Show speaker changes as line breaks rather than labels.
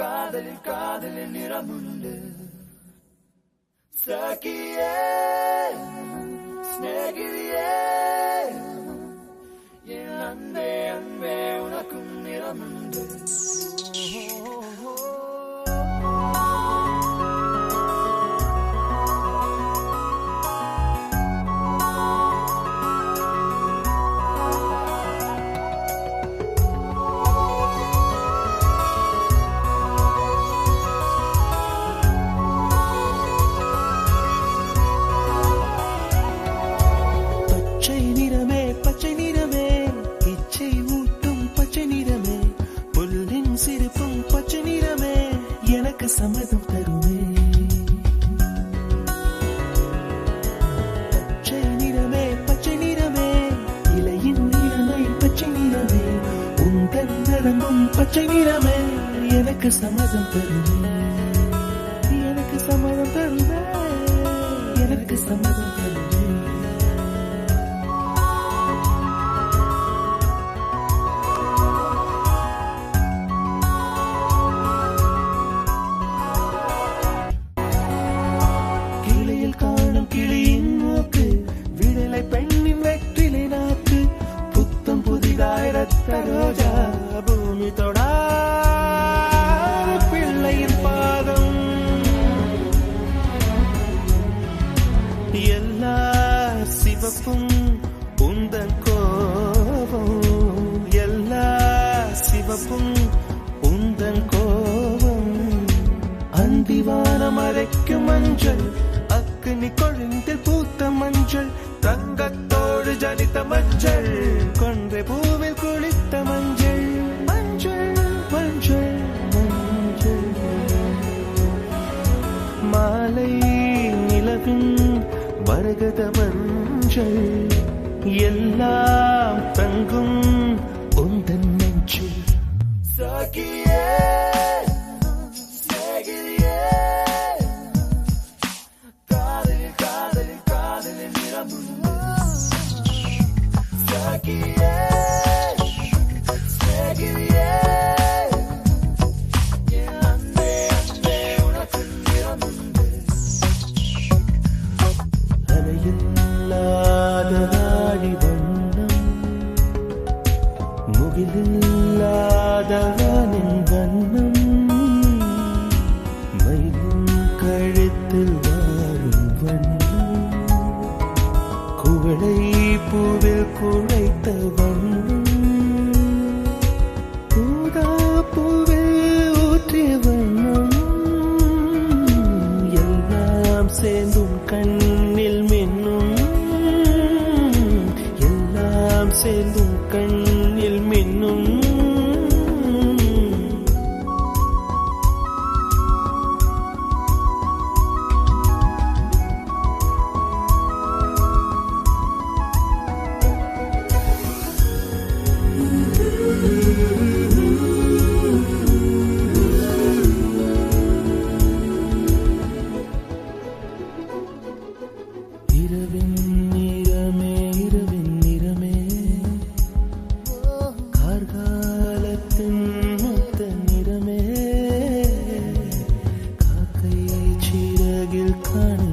காதலில் நிறமுண்டு சகியே ஸ்நேகிதியே என் அன்பே அன்பே உனக்கும் நிறமுண்டு
சம்மதம் தருமே பச்சை நிறமே இலையின் நிறமை பச்சை நிறமே உந்தன் நரம்பும் பச்சை நிறமே எனக்கு சம்மதம் தருமே எனக்கு சம்மதம் தருமே எனக்கு சம்மதம் தருமே ரோஜா பூமி தொடாத பிள்ளையின் பாதம் எல்லா சிவப்பும் உந்தன் கோபம் எல்லா சிவப்பும் உந்தன் கோபம் அந்திவானம் மறைக்கும் மஞ்சள் அக்னி கொழுந்தில் பூத்த மஞ்சள் தங்கத்தோடு ஜனித்த மஞ்சள் கொன்றை பூவில் குளித்த மஞ்சள் மஞ்சள் மஞ்சள் மஞ்சள் மாலை நிலவின் மரகத மஞ்சள் எல்லாம் தங்கும் உந்தன் நெஞ்சில்
சகியே
முகிலில்லாதவனின் வண்ணம் மயிலும் கழுத்தில் வாழும் வண்ணம் குவளை பூவில் குழைத்த வண்ணம் பூதா பூவில் ஊற்றிய வண்ணம் எல்லாம் சேர்ந்தும் கண்ணில் மின்னும் எல்லாம் சேர்ந்தும் கண்ணில் மின்னும் இரவின் நிறமே கார்காலத்தின் மொத்த நிறமே காக்கை சிறகில் காண